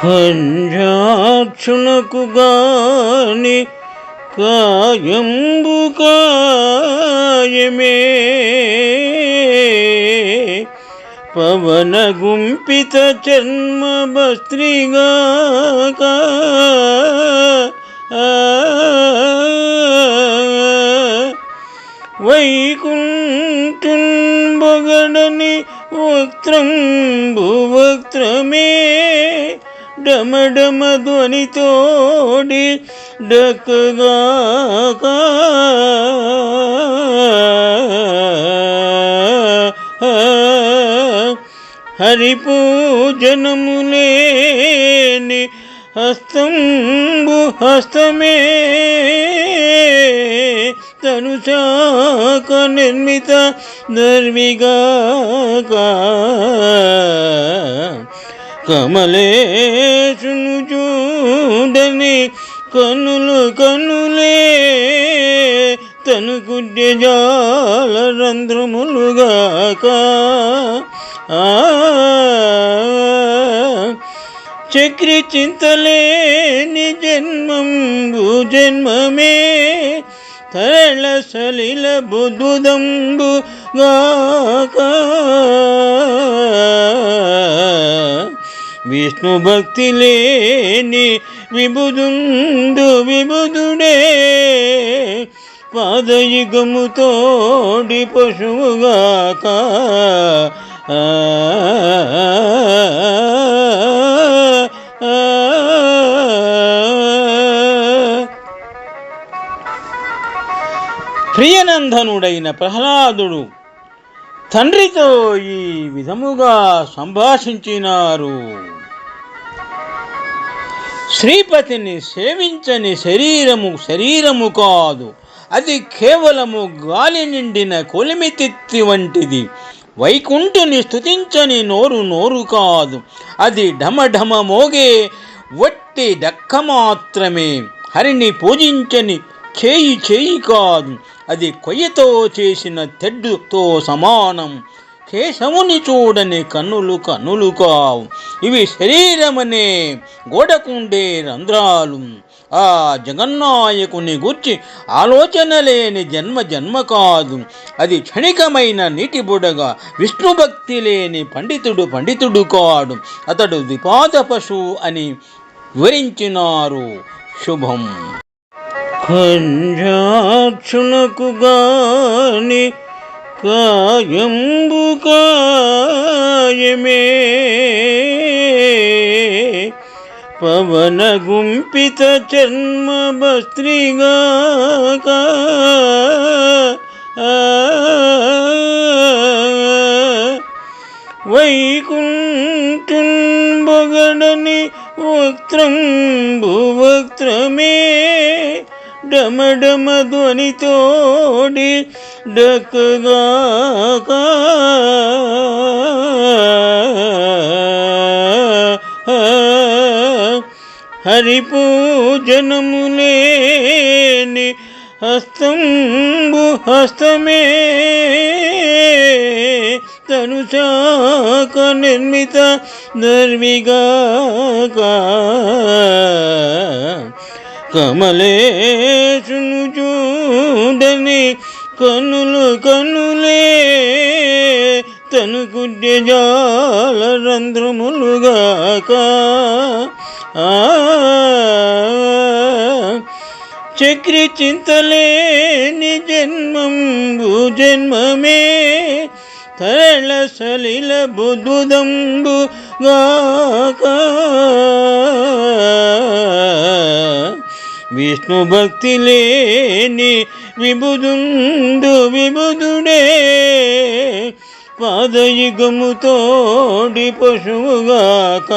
కంజాక్షునకు గాని కాయంబు కాయమే పవన గుంపిత చర్మ భస్త్రిగాక వైకుంఠున్ బొగడని వక్త్రంబు వక్త్రమే డమడమ ధ్వనితోడి డక్కగాక హరిపూజనములేని హస్తంబు హస్తమే తనుశాక నిర్మిత దర్విగాక కమలేశును చూడని కనులు కనులే తనుకు జాల రంధ్రములుగాక చక్రి చింతలేని జన్మంబు జన్మమే తరళ సలిల బుద్ధుదంబు గాక విష్ణు భక్తి లేని విబుదుండు విబుదుడే పాదయుగముతోడి పశువుగాక ప్రియనందనుడైన ప్రహ్లాదుడు తండ్రితో ఈ విధముగా సంభాషించినారు. శ్రీపతిని సేవించని శరీరము కాదు, అది కేవలము గాలి నిండిన కొలిమితిత్తి వంటిది. వైకుంఠుని స్తుతించని నోరు కాదు, అది ఢమఢమ మోగే వట్టి డక్క మాత్రమే. హరిని పూజించని చేయి కాదు, అది కొయ్యతో చేసిన తెడ్డుతో సమానం. కేశవుని చూడని కన్నులు కావు, ఇవి శరీరమనే గోడకుండే రంధ్రాలు. ఆ జగన్నాయకుని గూర్చి ఆలోచన లేని జన్మ కాదు, అది క్షణికమైన నీటి బుడగ. విష్ణుభక్తి లేని పండితుడు కాడు, అతడు ద్విపాద పశువు అని వివరించినారు. శుభం. కంజాక్షునకు గాని కాయంబు కాయమే పవన గుంపిత చర్మ భస్త్రిగాక వైకుంఠున్ బొగడని వక్త్రంబు వక్త్రమే డమడమ ధ్వనితోడి డక్కగాక హరిపూజనములేని హస్తంబు హస్తమే తనుశాక నిర్మిత దర్విగాక కమలేశును చూడని కనులు కనులే తనుకు జాల రంధ్రములుగాక చక్రి చింతలేని జన్మంబు జన్మమే తరళ సలిల బుద్ధుదంబు గాక విష్ణు భక్తి లేని విబుదుండు విబుదుడే పాదయుగముతోడి పశువుగాక